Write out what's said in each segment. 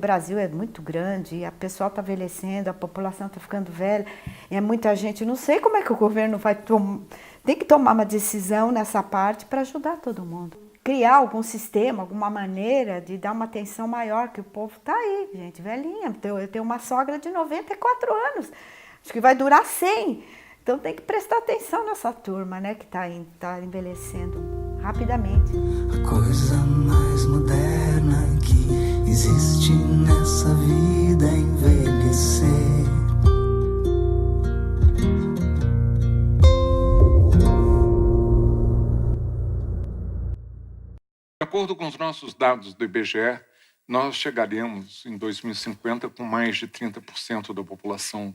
O Brasil é muito grande, a pessoa está envelhecendo, a população está ficando velha, é muita gente. Não sei como é que o governo vai tem que tomar uma decisão nessa parte para ajudar todo mundo. Criar algum sistema, alguma maneira de dar uma atenção maior, que o povo está aí, gente, velhinha. Eu tenho uma sogra de 94 anos, acho que vai durar 100. Então tem que prestar atenção nessa turma, né, que está envelhecendo rapidamente. A coisa mais moderna que existe nessa vida é envelhecer. De acordo com os nossos dados do IBGE, nós chegaremos em 2050 com mais de 30% da população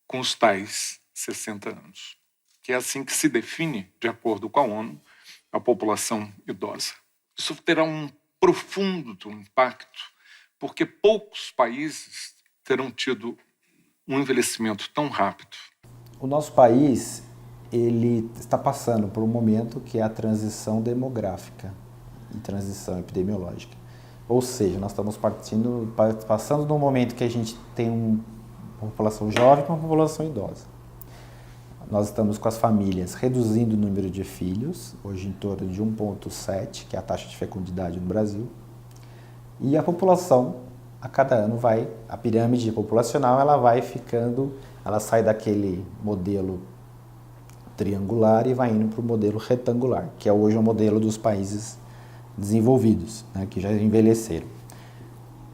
com os tais 60 anos, que é assim que se define, de acordo com a ONU, a população idosa. Isso terá um profundo impacto, porque poucos países terão tido um envelhecimento tão rápido. O nosso país, ele está passando por um momento que é a transição demográfica e transição epidemiológica. Ou seja, nós estamos passando de um momento que a gente tem uma população jovem para uma população idosa. Nós estamos com as famílias reduzindo o número de filhos, hoje em torno de 1,7, que é a taxa de fecundidade no Brasil. E a população, a cada ano a pirâmide populacional, ela sai daquele modelo triangular e vai indo para o modelo retangular, que é hoje o modelo dos países desenvolvidos, né, que já envelheceram.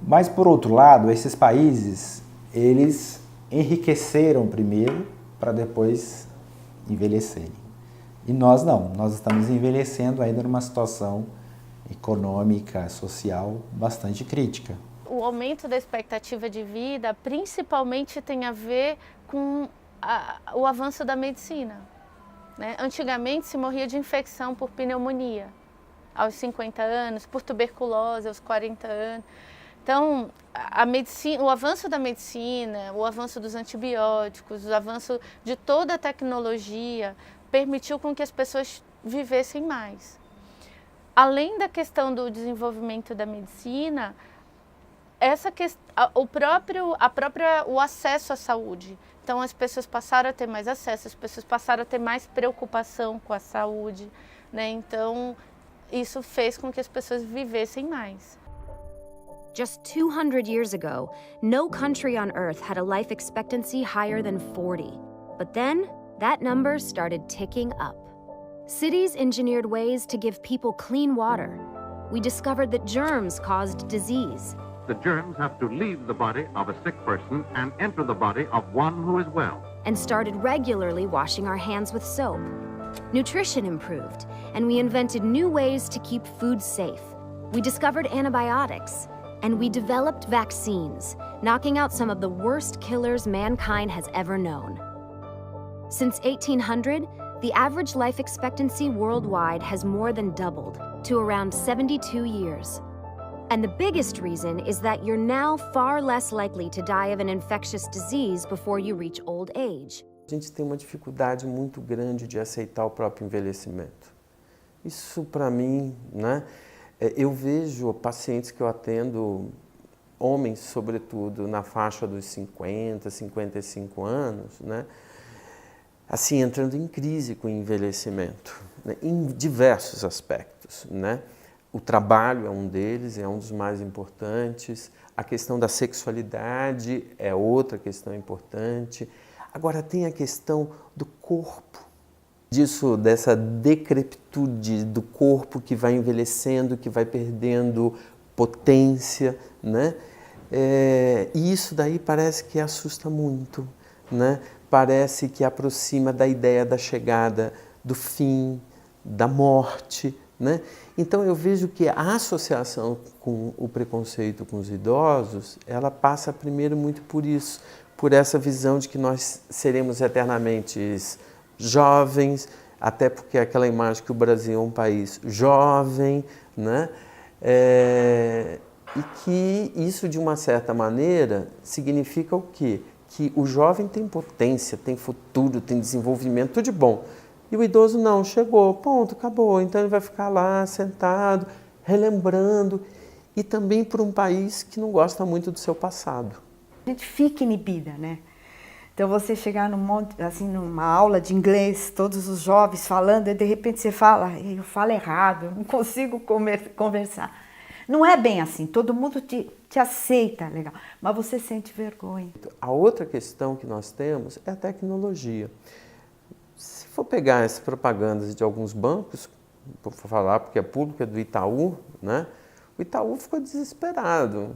Mas, por outro lado, esses países, eles enriqueceram primeiro para depois envelhecerem. E nós não, nós estamos envelhecendo ainda numa situação econômica, social, bastante crítica. O aumento da expectativa de vida principalmente tem a ver com o avanço da medicina. Né? Antigamente se morria de infecção por pneumonia aos 50 anos, por tuberculose aos 40 anos. Então, o avanço da medicina, o avanço dos antibióticos, o avanço de toda a tecnologia permitiu com que as pessoas vivessem mais. Além da questão do desenvolvimento da medicina, o acesso à saúde. Então, as pessoas passaram a ter mais acesso, as pessoas passaram a ter mais preocupação com a saúde, né? Então, isso fez com que as pessoas vivessem mais. Just 200 years ago, no country on Earth had a life expectancy higher than 40. But then, that number started ticking up. Cities engineered ways to give people clean water. We discovered that germs caused disease. The germs have to leave the body of a sick person and enter the body of one who is well. And started regularly washing our hands with soap. Nutrition improved, and we invented new ways to keep food safe. We discovered antibiotics. And we developed vaccines, knocking out some of the worst killers mankind has ever known. Since 1800, the average life expectancy worldwide has more than doubled to around 72 years. And the biggest reason is that you're now far less likely to die of an infectious disease before you reach old age. A gente tem uma dificuldade muito grande de aceitar o próprio envelhecimento. Isso, para mim, né? Eu vejo pacientes que eu atendo, homens sobretudo, na faixa dos 50, 55 anos, né? Assim, entrando em crise com o envelhecimento, né? Em diversos aspectos, né? O trabalho é um deles, é um dos mais importantes, a questão da sexualidade é outra questão importante. Agora tem a questão do corpo. Dessa decrepitude do corpo que vai envelhecendo, que vai perdendo potência, né? E isso daí parece que assusta muito, né? Parece que aproxima da ideia da chegada do fim, da morte, né? Então eu vejo que a associação com o preconceito com os idosos, ela passa primeiro muito por isso, por essa visão de que nós seremos eternamente jovens, até porque aquela imagem que o Brasil é um país jovem, né? E que isso, de uma certa maneira, significa o quê? Que o jovem tem potência, tem futuro, tem desenvolvimento, tudo de bom. E o idoso não, chegou, ponto, acabou. Então ele vai ficar lá sentado, relembrando. e também por um país que não gosta muito do seu passado. A gente fica inibida, né? Então você chegar assim, numa aula de inglês, todos os jovens falando, e de repente você fala, eu falo errado, eu não consigo conversar. Não é bem assim, todo mundo te aceita, legal, mas você sente vergonha. A outra questão que nós temos é a tecnologia. Se for pegar as propagandas de alguns bancos, vou falar porque é público, é do Itaú, né? O Itaú ficou desesperado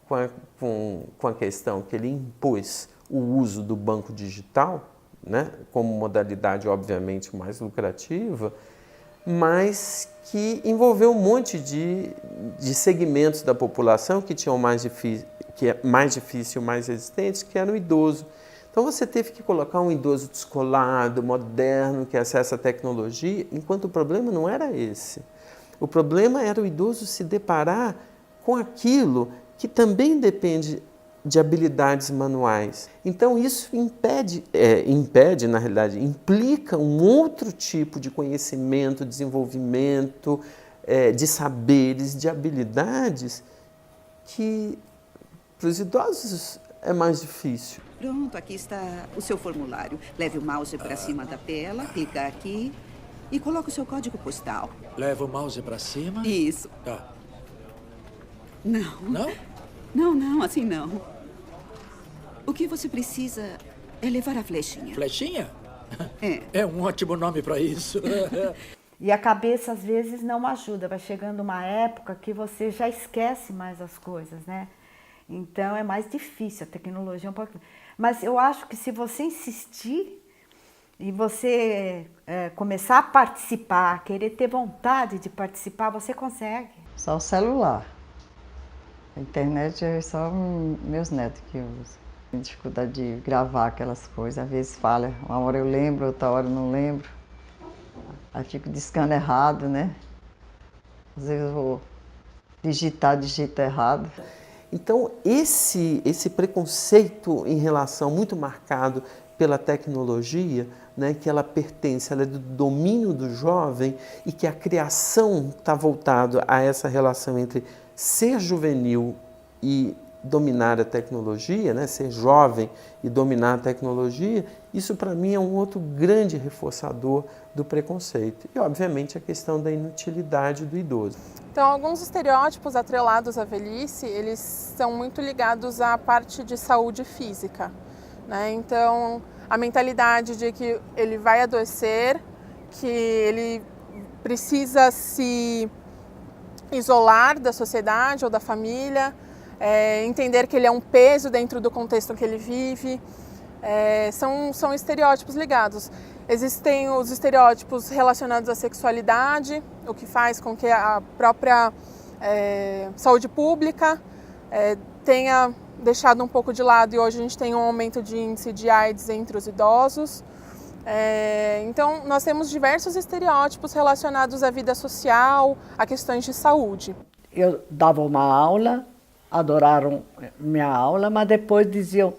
com a questão que ele impôs o uso do banco digital, né, como modalidade obviamente mais lucrativa, mas que envolveu um monte de segmentos da população que tinham mais difícil, mais resistentes, que era o idoso. Então você teve que colocar um idoso descolado, moderno, que acessa a tecnologia, enquanto o problema não era esse. O problema era o idoso se deparar com aquilo que também depende de habilidades manuais. Então isso na realidade, implica um outro tipo de conhecimento, desenvolvimento, de saberes, de habilidades que para os idosos é mais difícil. Pronto, aqui está o seu formulário. Leve o mouse para cima da tela, clica aqui e coloca o seu código postal. Leva o mouse para cima? Isso. Tá. Não. Não? Não, assim não. O que você precisa é levar a flechinha. Flechinha? É. É um ótimo nome para isso. E a cabeça às vezes não ajuda, vai chegando uma época que você já esquece mais as coisas, né? Então é mais difícil, a tecnologia é um pouco... Mas eu acho que se você insistir e você começar a participar, querer ter vontade de participar, você consegue. Só o celular. A internet é só meus netos que usam. Tenho dificuldade de gravar aquelas coisas. Às vezes falha, uma hora eu lembro, outra hora eu não lembro. Aí fico discando errado, né? Às vezes eu vou digito errado. Então esse preconceito em relação muito marcado pela tecnologia, né, que ela pertence, ela é do domínio do jovem e que a criação está voltada a essa relação entre ser juvenil e dominar a tecnologia, né, ser jovem e dominar a tecnologia, isso para mim é um outro grande reforçador do preconceito. E obviamente a questão da inutilidade do idoso. Então, alguns estereótipos atrelados à velhice, eles são muito ligados à parte de saúde física, né? Então, a mentalidade de que ele vai adoecer, que ele precisa se isolar da sociedade ou da família, entender que ele é um peso dentro do contexto que ele vive, são estereótipos ligados. Existem os estereótipos relacionados à sexualidade, o que faz com que a própria saúde pública tenha deixado um pouco de lado e hoje a gente tem um aumento de índice de AIDS entre os idosos. Então, nós temos diversos estereótipos relacionados à vida social, a questões de saúde. Eu dava uma aula, adoraram minha aula, mas depois diziam,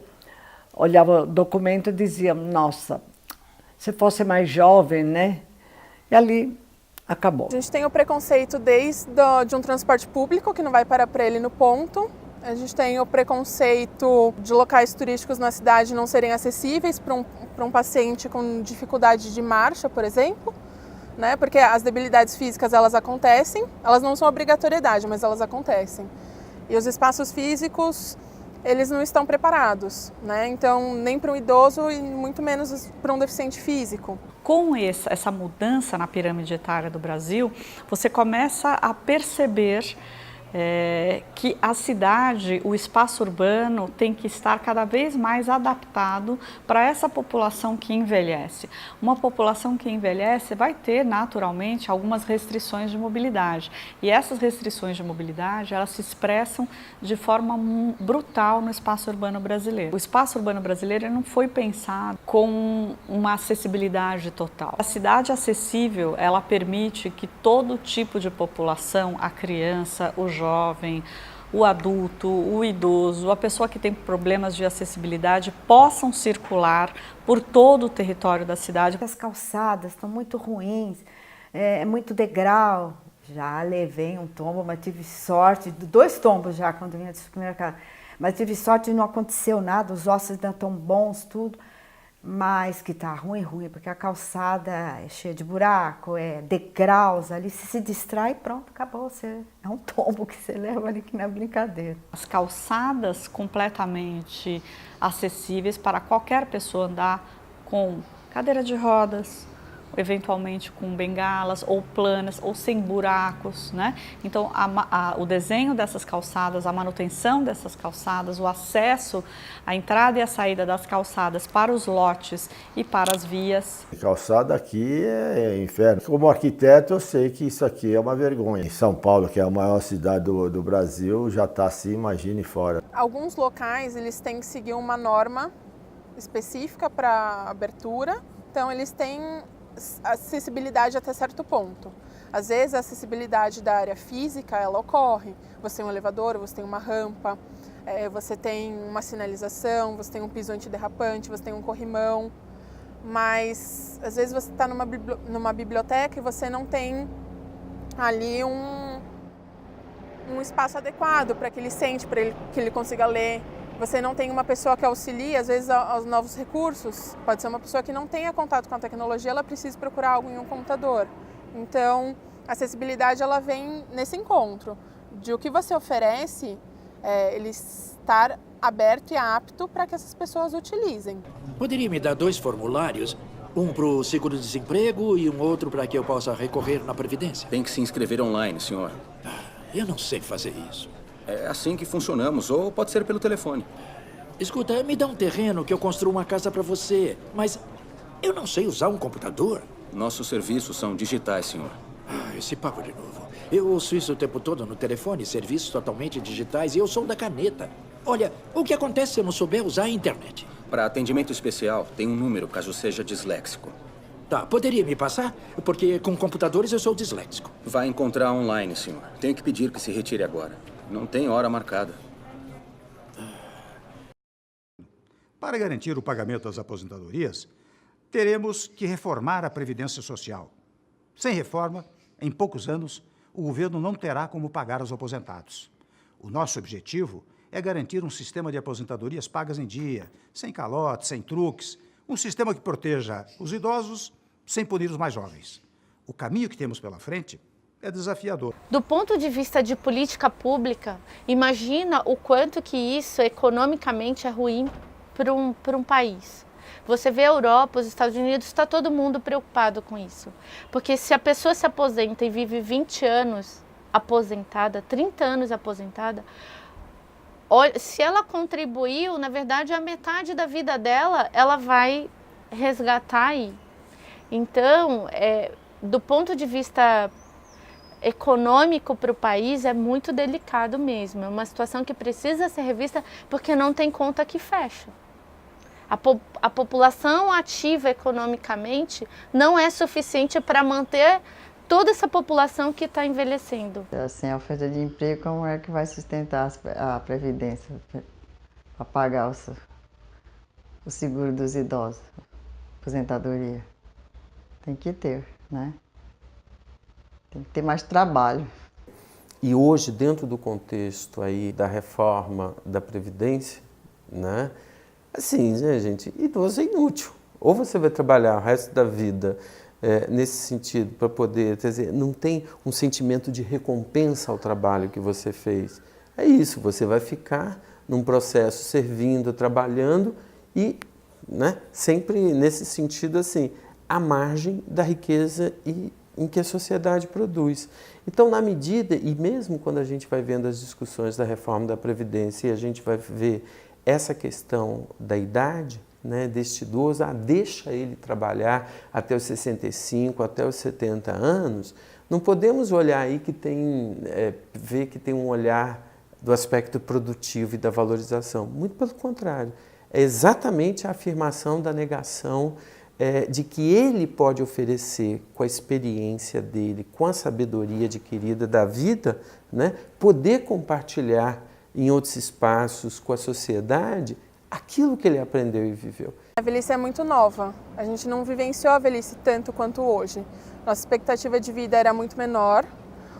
olhava o documento e diziam, nossa, se fosse mais jovem, né? E ali acabou. A gente tem o preconceito desde de um transporte público, que não vai parar para ele no ponto. A gente tem o preconceito de locais turísticos na cidade não serem acessíveis para um paciente com dificuldade de marcha, por exemplo, né? Porque as debilidades físicas, elas acontecem, elas não são obrigatoriedade, mas elas acontecem. E os espaços físicos, eles não estão preparados, né? Então, nem para um idoso e muito menos para um deficiente físico. Com essa mudança na pirâmide etária do Brasil, você começa a perceber que a cidade, o espaço urbano tem que estar cada vez mais adaptado para essa população que envelhece. Uma população que envelhece vai ter naturalmente algumas restrições de mobilidade e essas restrições de mobilidade elas se expressam de forma brutal no espaço urbano brasileiro. O espaço urbano brasileiro não foi pensado com uma acessibilidade total. A cidade acessível ela permite que todo tipo de população, a criança, o jovem, o adulto, o idoso, a pessoa que tem problemas de acessibilidade possam circular por todo o território da cidade. As calçadas estão muito ruins, é muito degrau, Já levei um tombo, mas tive sorte, 2 tombos já quando vinha de supermercado. Mas tive sorte e não aconteceu nada, os ossos ainda estão bons, tudo. Mas que tá ruim, porque a calçada é cheia de buraco, é degraus ali, se distrai, pronto, acabou. É um tombo que você leva ali, que não é brincadeira. As calçadas completamente acessíveis para qualquer pessoa andar com cadeira de rodas, eventualmente com bengalas ou planas ou sem buracos, né? Então o desenho dessas calçadas, a manutenção dessas calçadas, o acesso, a entrada e a saída das calçadas para os lotes e para as vias. A calçada aqui é inferno. Como arquiteto eu sei que isso aqui é uma vergonha. Em São Paulo, que é a maior cidade do Brasil, já está assim, imagine fora. Alguns locais eles têm que seguir uma norma específica para abertura, então eles têm acessibilidade até certo ponto. Às vezes a acessibilidade da área física ela ocorre. Você tem um elevador, você tem uma rampa, você tem uma sinalização, você tem um piso antiderrapante, você tem um corrimão. Mas às vezes você está numa biblioteca e você não tem ali um espaço adequado para que ele sente, para que ele consiga ler. Você não tem uma pessoa que auxilie, às vezes, aos novos recursos. Pode ser uma pessoa que não tenha contato com a tecnologia, ela precisa procurar algo em um computador. Então, a acessibilidade ela vem nesse encontro, de o que você oferece, ele estar aberto e apto para que essas pessoas utilizem. Poderia me dar 2 formulários? Um para o seguro-desemprego e um outro para que eu possa recorrer na Previdência? Tem que se inscrever online, senhor. Eu não sei fazer isso. É assim que funcionamos, ou pode ser pelo telefone. Escuta, me dá um terreno que eu construo uma casa para você, mas eu não sei usar um computador. Nossos serviços são digitais, senhor. Esse papo de novo. Eu ouço isso o tempo todo no telefone, serviços totalmente digitais, e eu sou da caneta. Olha, o que acontece se eu não souber usar a internet? Para atendimento especial, tem um número, caso seja disléxico. Tá, poderia me passar? Porque com computadores eu sou disléxico. Vai encontrar online, senhor. Tenho que pedir que se retire agora. Não tem hora marcada. Para garantir o pagamento das aposentadorias, teremos que reformar a Previdência Social. Sem reforma, em poucos anos, o governo não terá como pagar os aposentados. O nosso objetivo é garantir um sistema de aposentadorias pagas em dia, sem calotes, sem truques, um sistema que proteja os idosos sem punir os mais jovens. O caminho que temos pela frente é desafiador. Do ponto de vista de política pública, imagina o quanto que isso economicamente é ruim para um país. Você vê a Europa, os Estados Unidos, está todo mundo preocupado com isso. Porque se a pessoa se aposenta e vive 20 anos aposentada, 30 anos aposentada, se ela contribuiu, na verdade, a metade da vida dela, ela vai resgatar aí. Então, do ponto de vista econômico para o país, é muito delicado mesmo. É uma situação que precisa ser revista porque não tem conta que fecha. A população ativa economicamente não é suficiente para manter toda essa população que está envelhecendo. Sem a oferta de emprego, como é que vai sustentar a Previdência para pagar o seguro dos idosos, aposentadoria? Tem que ter, né? Tem que ter mais trabalho. E hoje, dentro do contexto aí da reforma da Previdência, né? Assim, né, gente, idoso é inútil. Ou você vai trabalhar o resto da vida nesse sentido para poder, quer dizer, não tem um sentimento de recompensa ao trabalho que você fez. É isso, você vai ficar num processo servindo, trabalhando e, né, sempre nesse sentido assim, à margem da riqueza em que a sociedade produz. Então, na medida, e mesmo quando a gente vai vendo as discussões da reforma da Previdência e a gente vai ver essa questão da idade, né, deste idoso, deixa ele trabalhar até os 65, até os 70 anos, não podemos olhar aí que tem, ver que tem um olhar do aspecto produtivo e da valorização. Muito pelo contrário, é exatamente a afirmação da negação de que ele pode oferecer, com a experiência dele, com a sabedoria adquirida da vida, né, poder compartilhar em outros espaços, com a sociedade, aquilo que ele aprendeu e viveu. A velhice é muito nova, a gente não vivenciou a velhice tanto quanto hoje. Nossa expectativa de vida era muito menor,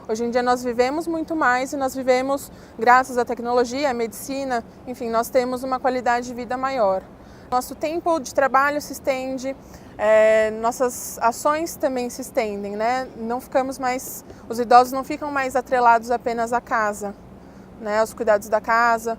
Hoje em dia nós vivemos muito mais e nós vivemos, graças à tecnologia, à medicina, enfim, nós temos uma qualidade de vida maior. Nosso tempo de trabalho se estende, nossas ações também se estendem, né? Não ficamos mais, os idosos não ficam mais atrelados apenas à casa, né? Aos cuidados da casa.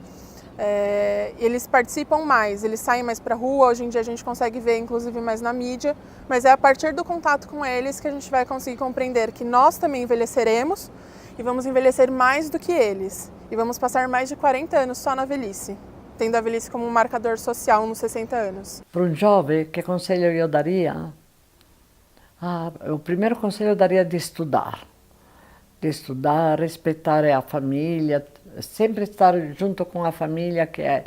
Eles participam mais, eles saem mais para a rua, hoje em dia a gente consegue ver inclusive mais na mídia, mas é a partir do contato com eles que a gente vai conseguir compreender que nós também envelheceremos e vamos envelhecer mais do que eles e vamos passar mais de 40 anos só na velhice, tendo a velhice como um marcador social nos 60 anos. Para um jovem, que conselho eu daria? O primeiro conselho eu daria de estudar, respeitar a família, sempre estar junto com a família, que é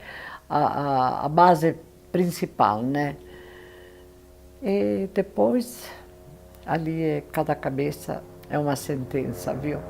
a base principal, né? E depois, ali, cada cabeça é uma sentença, viu?